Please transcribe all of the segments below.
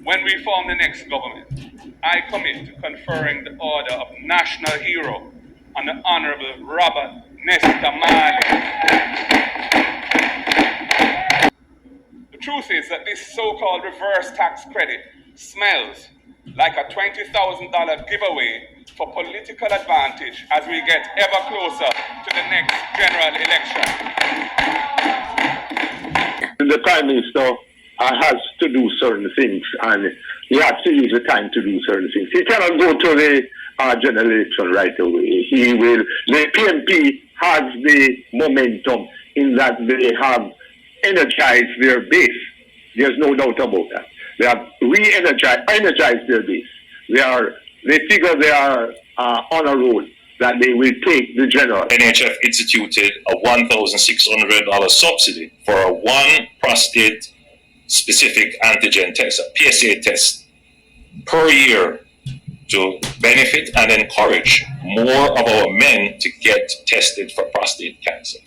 When we form the next government, I commit to conferring the Order of National Hero on the Honorable Robert Nesta Marley. The truth is that this so-called reverse tax credit smells like a $20,000 giveaway for political advantage as we get ever closer to the next general election. The Prime Minister has to do certain things, and he has to use the time to do certain things. He cannot go to the general election right away. The PNP has the momentum in that they have energized their base. There's no doubt about that. They have energized their base. They figure they are on a roll that they will take the general. NHF instituted a $1,600 subsidy for one prostate specific antigen test, a PSA test, per year to benefit and encourage more of our men to get tested for prostate cancer.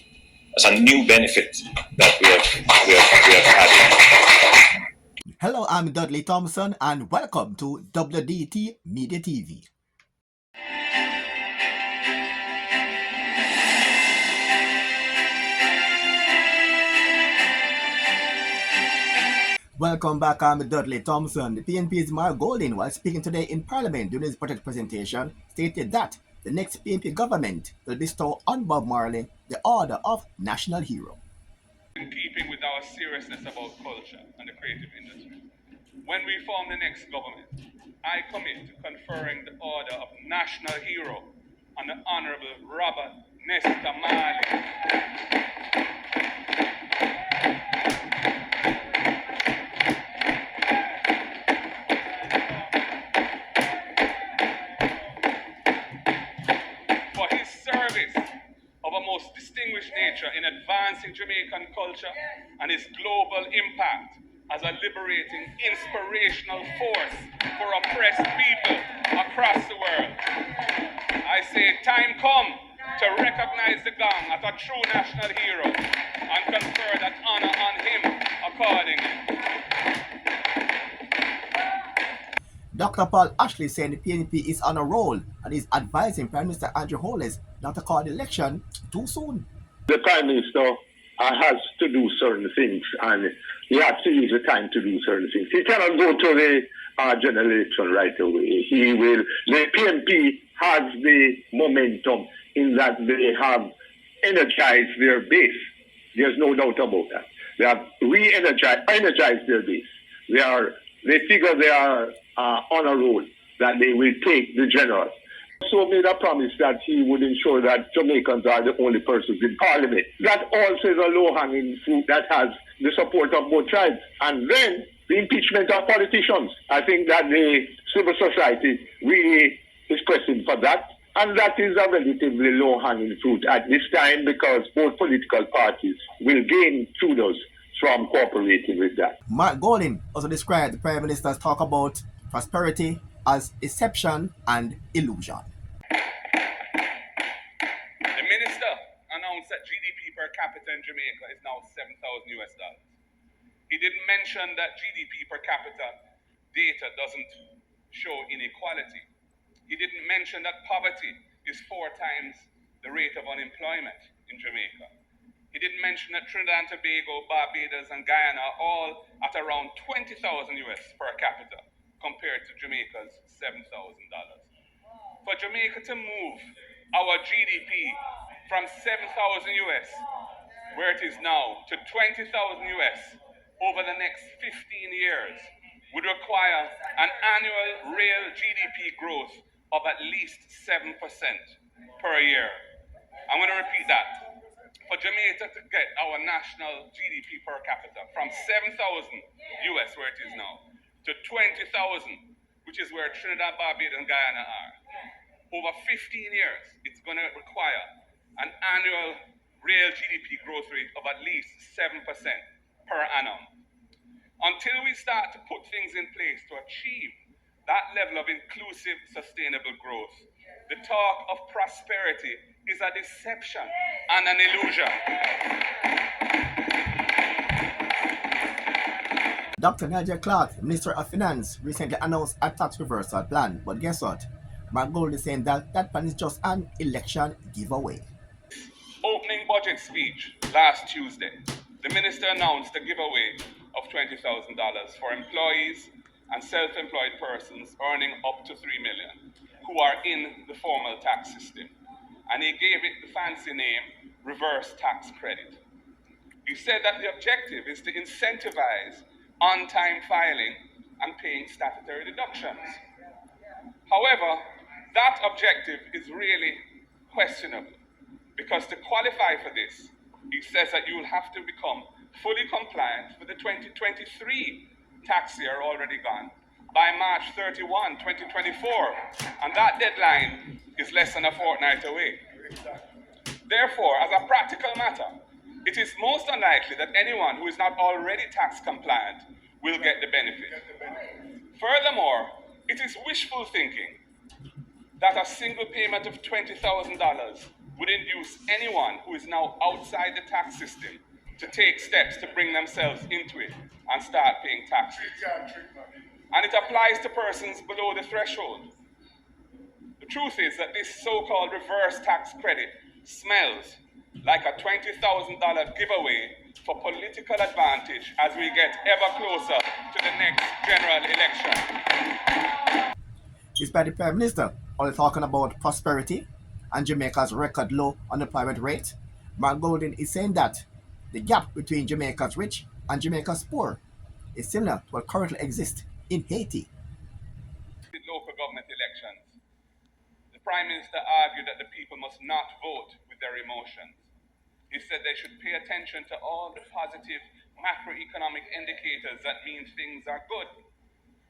That's a new benefit that we have added. Hello, I'm Dudley Thompson, and welcome to WDT Media TV. Welcome back, I'm Dudley Thompson. The PNP's Mark Golding, while speaking today in Parliament during his budget presentation, stated that the next PNP government will bestow on Bob Marley the Order of National Hero. In keeping with our seriousness about culture and the creative industry, when we form the next government, I commit to conferring the Order of National Hero on the Honorable Robert Nesta Marley. Distinguished nature in advancing Jamaican culture and its global impact as a liberating, inspirational force for oppressed people across the world. I say time come to recognize the gong as a true national hero and confer that honor on him accordingly. Dr. Paul Ashley said the PNP is on a roll and is advising Prime Minister Andrew Holness not to call the election too soon. The Prime Minister has to do certain things, and he has to use the time to do certain things. He cannot go to the general election right away. The PNP has the momentum in that they have energized their base. There's no doubt about that. They have energized their base. They figure they are on a roll that they will take the general. So made a promise that he would ensure that Jamaicans are the only persons in Parliament. That also is a low-hanging fruit that has the support of both sides. And then the impeachment of politicians. I think that the civil society really is pressing for that. And that is a relatively low-hanging fruit at this time because both political parties will gain kudos from cooperating with that. Mark Golding also described the Prime Minister's talk about prosperity as deception and illusion. The minister announced that GDP per capita in Jamaica is now $7,000 US. He didn't mention that GDP per capita data doesn't show inequality. He didn't mention that poverty is 4 times the rate of unemployment in Jamaica. He didn't mention that Trinidad and Tobago, Barbados, and Guyana are all at around $20,000 US per capita, compared to Jamaica's $7,000. For Jamaica to move our GDP from $7,000 US, where it is now, to $20,000 US over the next 15 years would require an annual real GDP growth of at least 7% per year. I'm going to repeat that. For Jamaica to get our national GDP per capita from $7,000 US, where it is now, to 20,000, which is where Trinidad, Barbados, and Guyana are. Over 15 years, it's going to require an annual real GDP growth rate of at least 7% per annum. Until we start to put things in place to achieve that level of inclusive, sustainable growth, the talk of prosperity is a deception and an illusion. Dr. Nigel Clarke, Minister of Finance, recently announced a tax reversal plan, but guess what? Mark Gold is saying that that plan is just an election giveaway. Opening budget speech last Tuesday, the minister announced a giveaway of $20,000 for employees and self-employed persons earning up to $3 million who are in the formal tax system. And he gave it the fancy name, reverse tax credit. He said that the objective is to incentivize on-time filing and paying statutory deductions. However, that objective is really questionable because to qualify for this, he says that you will have to become fully compliant with the 2023 tax year already gone by March 31, 2024, and that deadline is less than a fortnight away. Therefore, as a practical matter, it is most unlikely that anyone who is not already tax compliant will get the benefit. Furthermore, it is wishful thinking that a single payment of $20,000 would induce anyone who is now outside the tax system to take steps to bring themselves into it and start paying taxes. And it applies to persons below the threshold. The truth is that this so-called reverse tax credit smells like a $20,000 giveaway for political advantage as we get ever closer to the next general election. Despite the Prime Minister only talking about prosperity and Jamaica's record low unemployment rate, Mark Golden is saying that the gap between Jamaica's rich and Jamaica's poor is similar to what currently exists in Haiti. In local government elections, the Prime Minister argued that the people must not vote with their emotions. He said they should pay attention to all the positive macroeconomic indicators that mean things are good.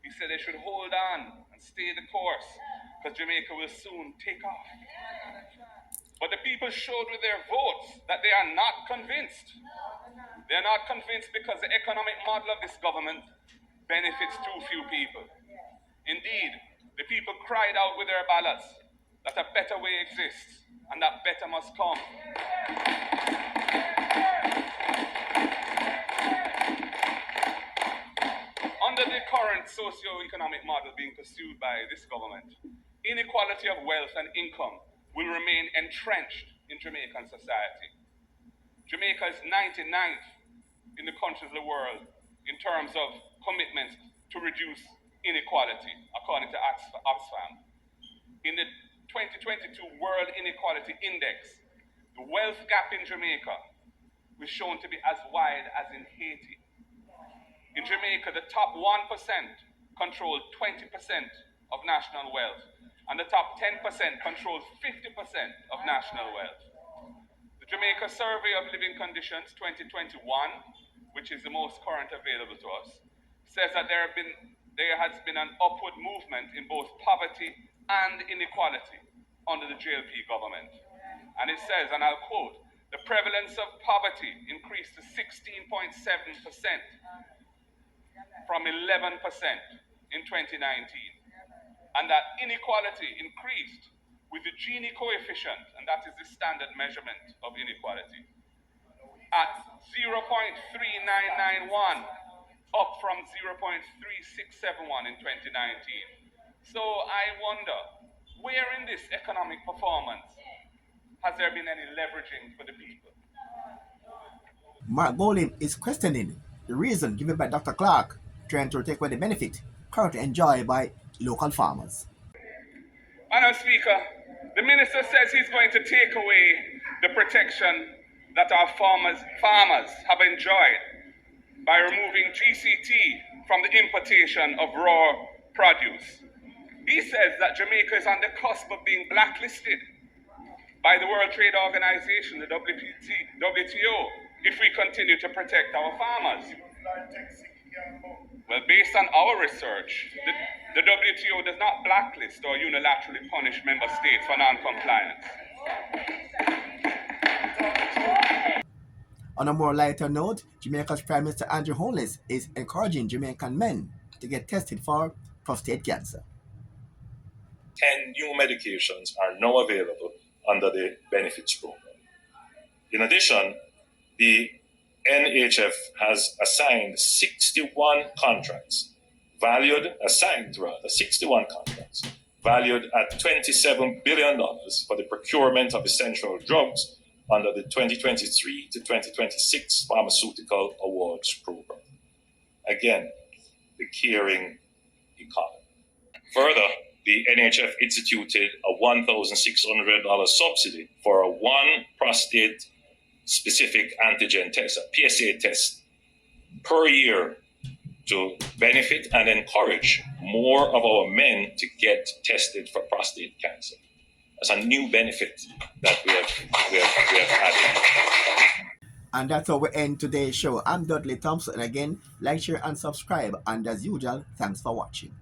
He said they should hold on and stay the course because Jamaica will soon take off. But the people showed with their votes that they are not convinced. They are not convinced because the economic model of this government benefits too few people. Indeed, the people cried out with their ballots that a better way exists and that better must come. Under the current socio-economic model being pursued by this government, inequality of wealth and income will remain entrenched in Jamaican society. Jamaica is 99th in the countries of the world in terms of commitment to reduce inequality, according to Oxfam. In the 2022 World Inequality Index, the wealth gap in Jamaica was shown to be as wide as in Haiti. In Jamaica, the top 1% controlled 20% of national wealth, and the top 10% controls 50% of national wealth. The Jamaica Survey of Living Conditions 2021, which is the most current available to us, says that there has been an upward movement in both poverty and inequality under the JLP government. And it says, and I'll quote, the prevalence of poverty increased to 16.7% from 11% in 2019, and that inequality increased with the Gini coefficient, and that is the standard measurement of inequality, at 0.3991, up from 0.3671 in 2019. So I wonder, where in this economic performance has there been any leveraging for the people? Mark Golden is questioning the reason given by Dr. Clarke trying to take away the benefit currently enjoyed by local farmers. Madam Speaker, the Minister says he's going to take away the protection that our farmers have enjoyed by removing GCT from the importation of raw produce. He says that Jamaica is on the cusp of being blacklisted by the World Trade Organization, the WTO, if we continue to protect our farmers. Well, based on our research, the WTO does not blacklist or unilaterally punish member states for non-compliance. On a more lighter note, Jamaica's Prime Minister Andrew Holness is encouraging Jamaican men to get tested for prostate cancer. 10 new medications are now available under the benefits program. In addition, the NHF has assigned 61 contracts, valued at $27 billion for the procurement of essential drugs under the 2023 to 2026 Pharmaceutical Awards Program. Again, the caring economy. Further, the NHF instituted a $1,600 subsidy for a one prostate specific antigen test, a PSA test, per year to benefit and encourage more of our men to get tested for prostate cancer. That's a new benefit that we have added. And that's how we end today's show. I'm Dudley Thompson. And again, like, share, and subscribe. And as usual, thanks for watching.